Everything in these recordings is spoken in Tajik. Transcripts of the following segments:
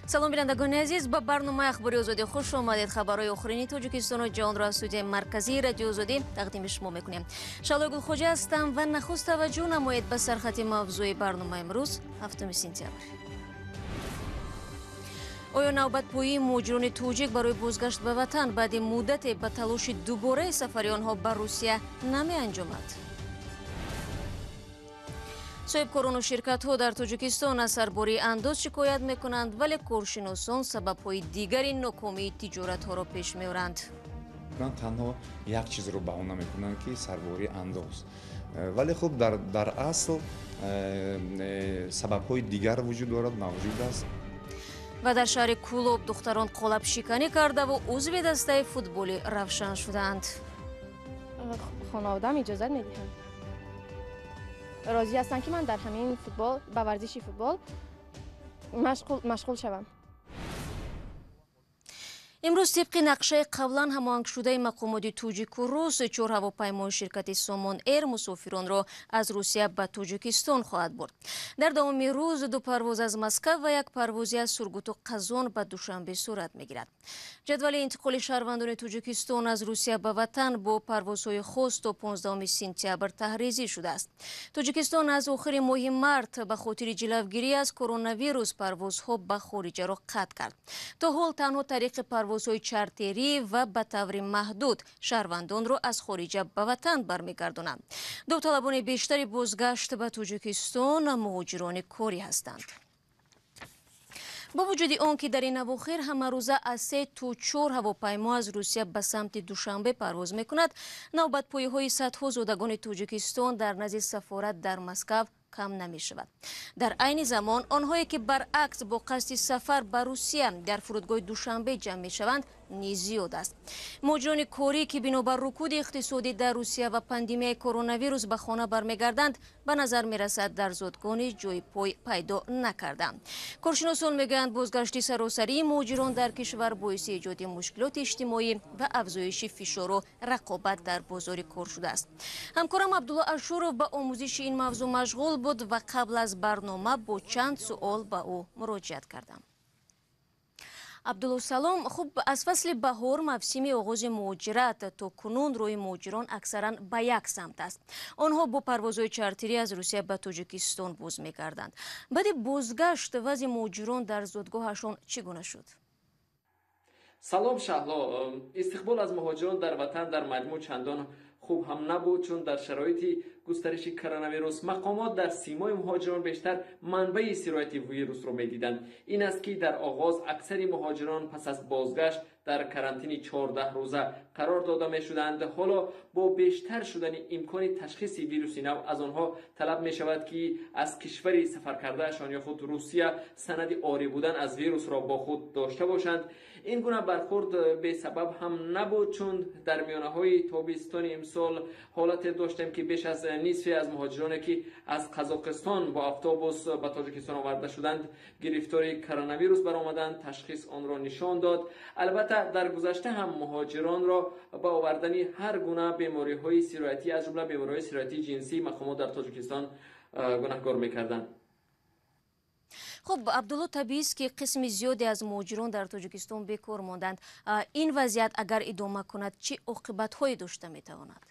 салом бинандагони азиз, ба барномаи ахбори озодӣ хуш омадед. хабарҳои охирини Тоҷикистону ҷаҳонро аз студияи марказии радиои озодӣ тақдими шумо мекунем. Шалои Гулхоҷа ҳастам ва нахуст таваҷҷӯҳ намоед ба сархати мавзӯи барномаи имрӯз 7 сентябр. оё навбатпоии муҳоҷирони тоҷик барои бозгашт ба ватан баъди муддате ба талоши дубораи сафари онҳо ба Русия намеанҷомад? соҳибкорону ширкатҳо дар Тоҷикистон аз сарбории андоз шикоят мекунанд, вале коршиносон сабабҳои дигари нокомии тиҷоратҳоро пеш меоранд. танҳо як чизро баҳона мекунанд ки сарбории андоз, вале хуб дар асл сабабҳои дигар вуҷуд дорад, мавҷуд аст. ва дар шаҳри Кӯлоб духтарон қолабшиканӣ кардаву узви дастаи футболӣ равшан шуданд. хонаводам иҷозат медиҳанд. розӣ ҳастанд ки ман дар ҳамин футбол ба варзиши футбол машғул шавам. имрӯз тибқи нақшаи қаблан ҳамоҳангшудаи мақомоти тоҷику рус 4 ҳавопаймои ширкати Somon Air мусофиронро аз Русия ба Тоҷикистон хоҳад бурд. дар давоми рӯз 2 парвоз аз Москав ва 1 парвози аз Сургуту Қазон ба Душанбе сурат мегирад. ҷадвали интиқоли шаҳрвандони Тоҷикистон аз Русия ба ватан бо парвозҳои хос то 15 сентябр таҳризӣ шудааст. Тоҷикистон аз охири моҳи март ба хотири ҷилавгирӣ аз коронавирус парвозҳо ба хориҷаро қатъ кард. то ҳол танҳо тариқи парвозҳои чартерӣ ва ба таври маҳдуд шаҳрвандонро аз хориҷа ба ватан бармегардонанд. довталабони бештари бозгашт ба Тоҷикистон муҳоҷирони корӣ ҳастанд. бо вуҷуди он ки дар ин авохир ҳамарӯза аз 3 то 4 ҳавопаймо аз Русия ба самти Душанбе парвоз мекунад, навбатпоиҳои садҳо зодагони Тоҷикистон дар назди сафорат дар Москав кам намешавад. дар айни замон онҳое ки баръакс бо қасди сафар ба Русия дар фурудгоҳи Душанбе ҷамъ мешаванд низ зиёд аст. муҳоҷирони корӣ ки бинобар рукуди иқтисодӣ дар Русия ва пандемияи коронавирус ба хона бармегарданд, ба назар мерасад дар зодгони ҷои пой пайдо накарданд. коршиносон мегӯянд бозгашти саросарии муҳоҷирон дар кишвар боиси эҷоди мушкилоти иҷтимоӣ ва афзоиши фишору рақобат дар бозори кор шудааст. ҳамкорам Абдулло Ашуров ба омӯзиши ин мавзӯъ машғул буд ва қабл аз барнома бо чанд суол ба ӯ муроҷиат кардам. Абдулло салом, хуб, аз фасли баҳор мавсими оғози муҳоҷират то кунун рӯи муҳоҷирон аксаран ба як самт аст. онҳо бо парвозҳои чартерӣ аз Русия ба Тоҷикистон боз мегарданд. баъди бозгашт вазъи муҳоҷирон дар зодгоҳашон чӣ гуна шуд? салом Шаҳло, истиқбол аз муҳоҷирон дар ватан дар маҷмӯъ чандон хуб ҳам набуд, чун дар шароити густариши коронавирус мақомот дар симои муҳоҷирон бештар манбаи сирояти вирусро медиданд. ин аст ки дар оғоз аксари муҳоҷирон пас аз бозгашт дар карантини 14 рӯза қарор дода мешуданд. ҳоло бо бештар шудани имкони ташхиси вируси нав аз онҳо талаб мешавад ки аз кишвари сафар кардаашон ё худ Русия санади орӣ будан аз вирусро бо худ дошта бошанд. ин гуна бархурд бесабаб ҳам набуд, чун дар миёнаҳои тобистони имсол ҳолате доштем ки беш аз нисфе аз муҳоҷироне ки аз Қазоқистон бо автобус ба Тоҷикистон оварда шуданд гирифтори коронавирус баромаданд. ташхис онро нишон дод. албатта дар гузашта ҳам муҳоҷиронро ба овардани ҳар гуна бемориҳои сироятӣ аз ҷумла бемориҳои сироятии ҷинсӣ мақомот дар Тоҷикистон гунаҳкор мекарданд. хуб, Абдулло, табиист ки қисми зиёде аз муҳоҷирон дар Тоҷикистон бекор монданд. ин вазъият агар идома кунад чӣ оқибатҳое дошта метавонад?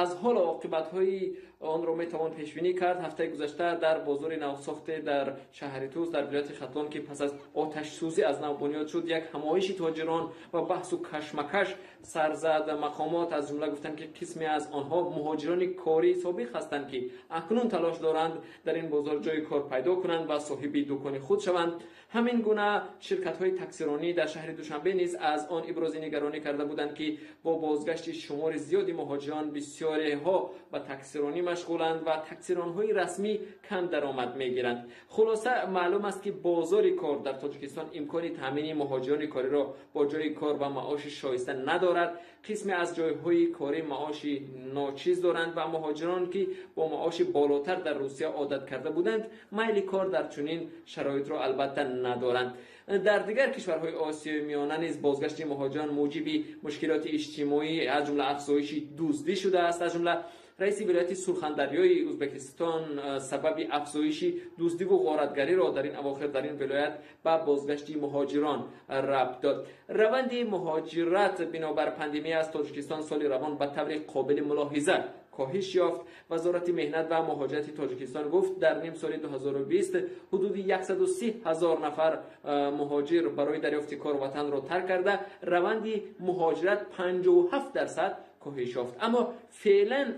аз ҳоло оқибатҳои онро метавон пешбинӣ кард. ҳафтаи гузашта дар бозори навсохте дар шаҳри Туз дар вилояти Хатлон ки пас аз оташсӯзӣ аз нав бунёд шуд, як ҳамоиши тоҷирон ва баҳсу кашмакаш сар зад. мақомот аз ҷумла гуфтанд ки қисме аз онҳо муҳоҷирони корӣ собиқ ҳастанд ки акнун талош доранд дар ин бозор ҷои кор пайдо кунанд ва соҳиби дукони худ шаванд. ҳамин гуна ширкатҳои таксиронӣ дар шаҳри Душанбе низ аз он ибрози нигаронӣ карда буданд ки бо бозгашти шумори зиёди муҳоҷирон бисёреҳо ба таксиронӣ машғуланд ва таксиронҳои расмӣ кам даромад мегиранд. хулоса маълум аст ки бозори кор дар Тоҷикистон имкони таъмини муҳоҷирони кориро бо ҷои кор ва маоши шоиста надорад. қисме аз ҷойҳои корӣ маоши ночиз доранд ва муҳоҷирон ки бо маоши болотар дар Русия одат карда буданд майли кор дар чунин шароитро албатта надоранд. дар дигар кишварҳои Осиёи миёна низ бозгашти муҳоҷирон муҷиби мушкилоти иҷтимоӣ аз ҷумла афзоиши дуздӣ шудааст. аз ҷумла رئیس ولایت سرخندریای ازبکستان سبب افزایش دزدی و غارتگری را در این اواخر در این ولایت به بازگشت مهاجران ربط داد. روند مهاجرت بنابر پاندمی از تاجیکستان سال روان به طور قابل ملاحظه کاهش یافت. وزارت مهنت و مهاجرت تاجیکستان گفت در نیم سال 2020 حدود 130,000 نفر مهاجر برای دریافت کار وطن را ترک کرده روند مهاجرت 57% کاهش یافت. اما فعلا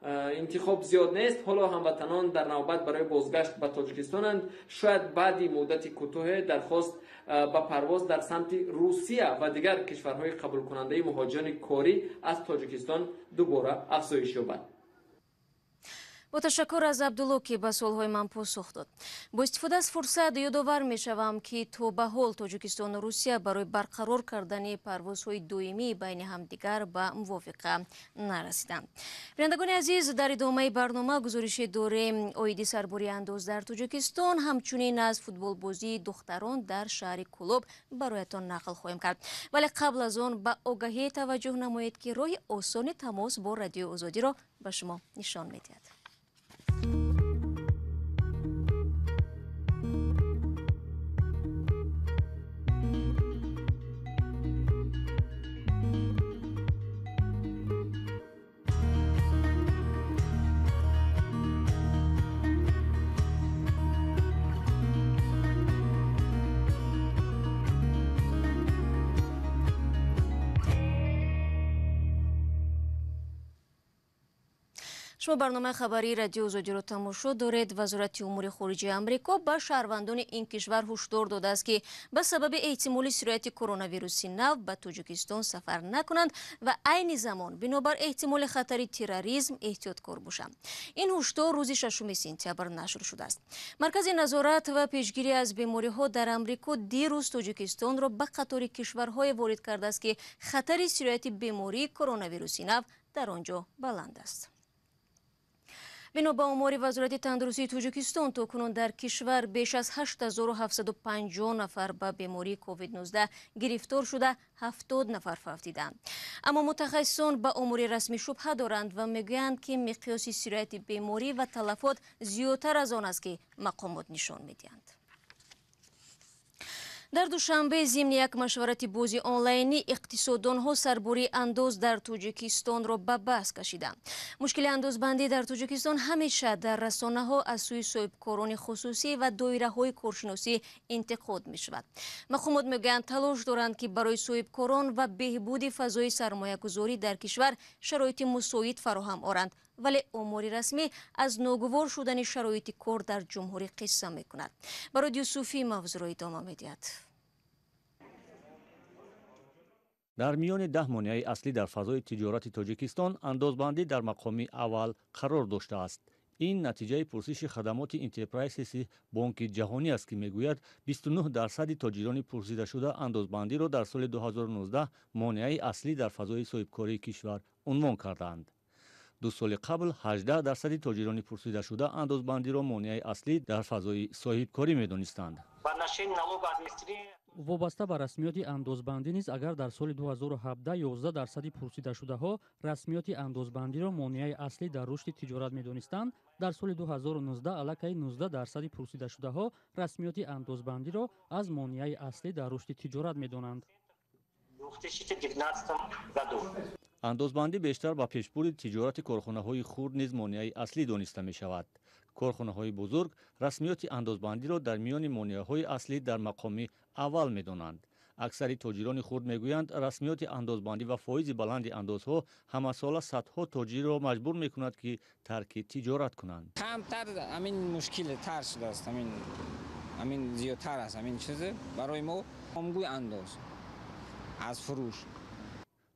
انتخاب زیاد نیست. حالا هموطنان در نوبت برای بازگشت به تاجیکستانند. شاید بعد مدت کوتاه درخواست به پرواز در سمت روسیه و دیگر کشورهای قبول کننده مهاجران کاری از تاجیکستان دوباره افزایش یابد. با تشکر از عبدالله که به سوالهای من پاسخ داد. با استفاده از فرصت یادآور میشوم که تا به حال تاجیکستان و روسیه برای برقرار کردن پروازهای دائمی بین همدیگر به موافقه نرسیدند. بینندگان عزیز، در ادامه برنامه گزارش دوره عاید سرباری انداز در تاجیکستان همچنین از فوتبال بازی دختران در شهر کلوب برایتان نقل خواهیم کرد. ولی قبل از آن به آگاهی توجه نمایید که راه آسان تماس با رادیو آزادی را به شما نشان می‌دهد. شما برنامه خبری رادیو آزادی را تماشا دارید. وزارت امور خارجه آمریکا به شهروندان این کشور هشدار داده است که به سبب احتمال سرایت کرونا ویروس نو به تاجیکستان سفر نکنند و عین زمان بنابر احتمال خطر تروریسم احتیاطکار باشند. این هشدار روز 6 سپتامبر نشر شده است. مرکز نظارت و پیشگیری از بیماری ها در آمریکا دیروز تاجیکستان را به قطار کشورهای وارد کرده است که خطر سرایت بیماری کرونا ویروس نو در آنجا بلند است. بنا به آمار وزارت تندرستی تاجیکستان تاکنون در کشور بیش از 8750 نفر به بیماری کووید 19 گرفتار شده 70 نفر فوت دیدند. اما متخصصان به آمار رسمی شبهه دارند و میگویند که مقیاس سرایت بیماری و تلفات زیادتر از آن است که مقامات نشان میدهند. در دوشنبه ضمن یک مشورت بازی آنلاینی اقتصاددانها سرباری انداز در تاجیکستان را به بحث کشیدند. مشکل اندازبندی در تاجیکستان همیشه در رسانه‌ها از سوی صاحبکاران خصوصی و دایره‌های کارشناسی انتقاد می‌شود. مقامات میگویند تلاش دارند که برای صاحبکاران و بهبود فضای سرمایه‌گذاری در کشور شرایط مساعد فراهم آورند، ولی آمار رسمی از ناگوار شدن شرایط کار در جمهوری قصه می‌کند. برای یوسفی موضوع را ادامه می‌دهد. در میان 10 مانع اصلی در فضای تجارت تاجیکستان اندازبندی در مقام اول قرار داشته است. این نتیجه پرسش خدمات انترپرایز بانک جهانی است که میگوید 29% تاجران پرسیده شده اندازبندی را در سال 2019 مانع اصلی در فضای صاحبکاری کشور عنوان کردند. 2 سال قبل 18% تاجران پرسیده شده اندازبندی را مانع اصلی در فضای صاحبکاری می‌دانستند. وابسته به رسمیات اندازبندی نیز اگر در سال 2017 11% پرسیده شده ها رسمیات اندازبندی را مانع اصلی در رشد تجارت می‌دانستند، در سال 2019 علاکه 19% پرسیده شده ها رسمیات اندازبندی را از مانع اصلی در رشد تجارت می‌دانند. اندازبندی بیشتر با پیشبرد تجارت کارخانه‌های خرد نیز مانع اصلی دانسته می‌شود. کارخانه‌های بزرگ رسمیات اندازبندی را در میان مانع‌های اصلی در مقام اول می‌دانند. اکثر تاجران خرد می‌گویند رسمیات اندازبندی و فایز بلند اندازها همساله صدها تاجر را مجبور می‌کند که ترک تجارت کنند. کمتر همین مشکل تر شده است، همین زیادتر است همین چیز برای ما عمومی انداز از فروش.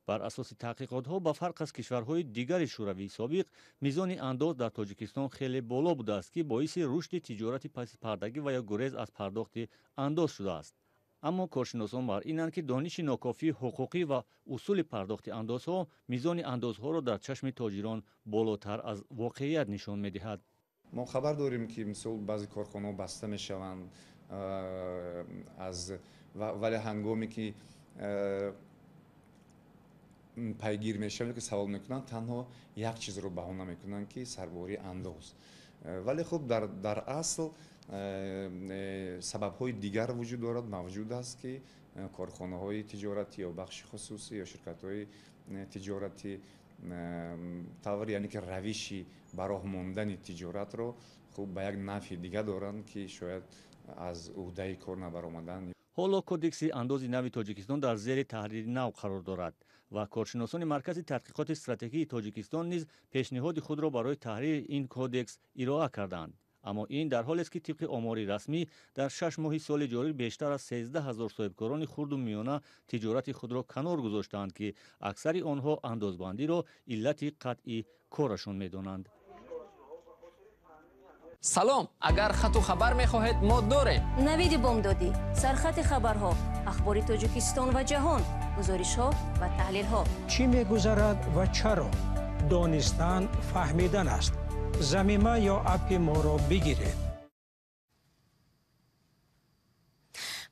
بر اساس تحقیقات‌ها با فرق از کشورهای دیگر شوروی سابق میزان انداز در تاجیکستان خیلی بالا بوده است که باعث رشد تجارت پس پردگی و یا گریز از پرداخت انداز شده است. اما کارشناسان بر اینند که دانش ناکافی حقوقی و اصول پرداخت اندازها میزان اندازها را در چشم تاجران بالاتر از واقعیت نشان می‌دهد. ما خبر داریم که مثلا بعضی کارخانه‌ها بسته می‌شوند ولی هنگامی که пайгир мешавем ки савол мекунанд танҳо як чизро баҳона мекунанд ки сарбори андоз вале хуб дар асл сабабҳои дигар вуҷуд дорад мавҷуд аст ки корхонаҳои тиҷоратӣ ё бахши хусусӣ ё ширкатҳои тиҷоратӣ тавр яъне ки равиши бароҳ мондани тиҷоратро хуб ба як нафъи дигар доранд ки шояд аз уҳдаи кор набаромадан. ҳоло кодекси андози нави тоҷикистон дар зери таҳрири нав қарор дорад ва коршиносони маркази тадқиқоти стратегии тоҷикистон низ пешниҳоди худро барои таҳрири ин кодекс ироа карданд. аммо ин дар ҳолест ки тибқи омори расмӣ дар 6 моҳи соли ҷорӣ бештар аз 13 000 соҳибкорони хурду миёна тиҷорати худро канор гузоштаанд ки аксари онҳо андозбандиро иллати қатъи корашон медонанд. салом, агар хату хабар мехоҳед мо дорем. навиди бомдодӣ, сархати хабарҳо, ахбори тоҷикистон ва ҷаҳон, гузоришҳо ва таҳлилҳо. чӣ мегузарад ва чаро? донистан фаҳмидан аст. замима ё апи моро бигиред.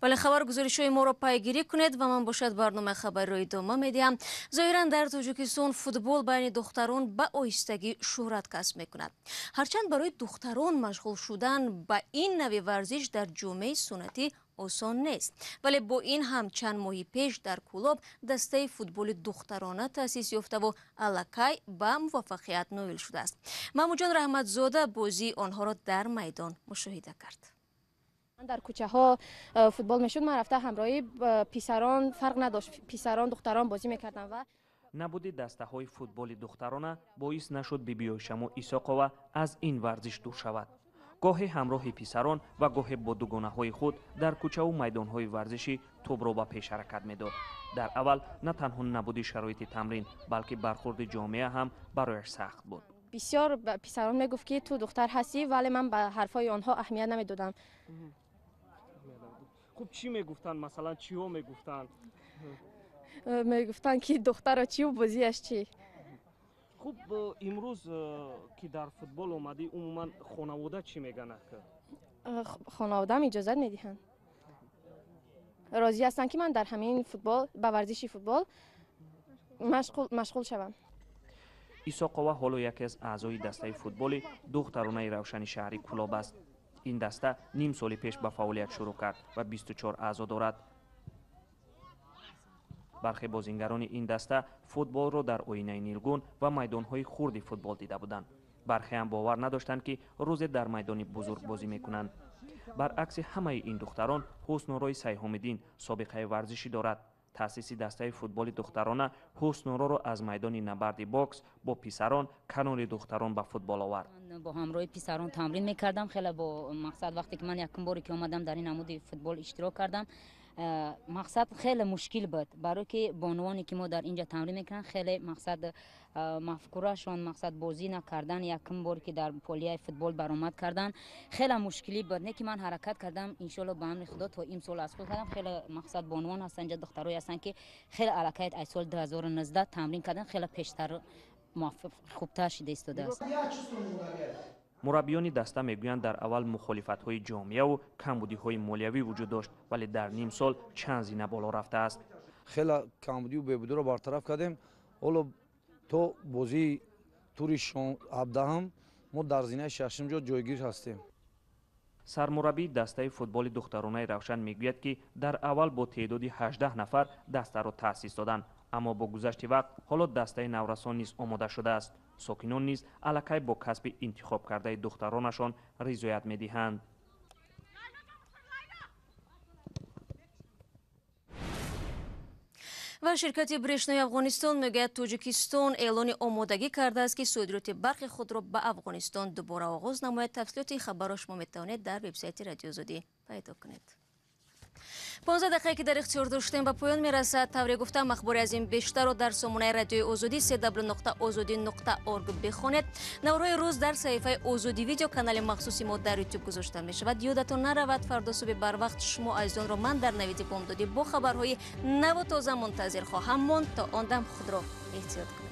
вале хабар гузоришҳои моро пайгирӣ кунед ва ман бошад барномаи хабариро идома медиҳам. зоҳиран дар тоҷикистон футбол байни духтарон ба оҳистагӣ шӯҳрат касб мекунад. ҳарчанд барои духтарон машғул шудан ба ин нави варзиш дар ҷомеаи суннатӣ осон нест, вале бо ин ҳам чанд моҳи пеш дар Кӯлоб дастаи футболи духтарона таъсис ёфтаву аллакай ба муваффақият ноил шудааст. маъмуҷон раҳматзода бозии онҳоро дар майдон мушоҳида кард. дар кӯчаҳо футбол мешуд, ман рафта ҳамроҳи писарон фарқ надошт, писарон духтарон бозӣ мекардам ва набуди дастаҳои футболи духтарона боис нашуд бибиёшамо Исоқова аз ин варзиш дур шавад. гоҳе ҳамроҳи писарон ва гоҳе бо дугонаҳои худ дар кӯчаву майдонҳои варзишӣ тӯбро ба пешҳаракат медод. дар аввал на танҳо набуди шароити тамрин, балки бархурди ҷомеа ҳам барояш сахт буд. бисёр писарон мегуфт ки ту духтар ҳастӣ, вале ман ба ҳарфҳои онҳо аҳамият намедодам. хуб чӣ мегуфтанд, масалан чиҳо мегуфтанд? мегуфтанд ки духтаро чӣ бозиаш чӣ. хуб имрӯз ки дар футбол омадӣ умуман хонавода чӣ мегӯянд? хонаводаам иҷозат медиҳанд. розӣ ҳастанд ки ман дар ҳамин футбол ба варзиши футбол машғул шавам. Исоқова ҳоло яке аз аъзои дастаи футболи духтаронаи Равшани шаҳри Кӯлоб аст. ин даста ним соли пеш ба фаъолият шурӯъ кард ва 24 аъзо дорад. бархе бозингарони ин даста футболро дар оинаи нилгун ва майдонҳои хурди футбол дида буданд. бархе ҳам бовар надоштанд ки рӯзе дар майдони бузург бозӣ мекунанд. баръакси ҳамаи ин духтарон ҳуснурои Сайҳомиддин собиқаи варзишӣ дорад. таъсиси дастаи футболи духтарона ҳуснуроро аз майдони набарди бокс бо писарон канори духтарон ба футбол овард. бо ҳамроҳи писарон тамрин мекардам. хеле бо мақсад вақте ки ман якум боре ки омадам дар ин намуди футбол иштирок кардам, мақсад хеле мушкил буд, барои ки бонувоне ки мо дар инҷа тамрин мекардам хеле мақсад мафкурашон, мақсад бозӣ накардан, якум бор ки дар полияи футбол баромад кардан хеле мушкилӣ буд. не ки ман ҳаракат кардам, иншоалло ба амри худо то имсол аз худ кардам. хеле мақсад бонувон ҳастанд инҷа духтарои ҳастанд ки хеле аллакайт аз соли 2019 тамрин кардан, хеле пештар хубтар шуда истодааст. мураббиёни даста мегӯянд дар аввал мухолифатҳои ҷомеаву камбудиҳои молиявӣ вуҷуд дошт, вале дар ним сол чанд зина боло рафтааст. хеле камбудию бебудиро бартараф кардем. ҳоло то бозии тури 17 мо дар зинаи 6 ҷо ҷойгир ҳастем. сармураббии дастаи футболи духтаронаи Равшан мегӯяд ки дар аввал бо теъдоди 18 нафар дастаро таъсис доданд, аммо бо гузашти вақт ҳоло дастаи наврасон низ омода шудааст. сокинон низ аллакай бо касби интихоб кардаи духтаронашон ризоят медиҳанд. ва ширкати Брешнои Афғонистон мегӯяд Тоҷикистон эълони омодагӣ кардааст ки содироти барқи худро ба Афғонистон дубора оғоз намояд. тафсилоти хабарро шумо метавонед дар вебсайти Радиои Озодӣ пайдо кунед. 15 дақиқа ки дар ихтиёр доштем ба поён мерасад. тавре гуфтам ахбори аз ин бештарро дар сомонаи Радиои Озодӣ www.ozodi.org бихонед. наврҳои рӯз дар саҳифаи Озодӣ видео канали махсуси мо дар YouTube гузошта мешавад. ёдатон наравад, фардо субҳи барвақт шумо азизонро ман дар навиди бомдодӣ бо хабарҳои наву тоза мунтазир хоҳам монд. то он дам худро эҳтиёт кунед.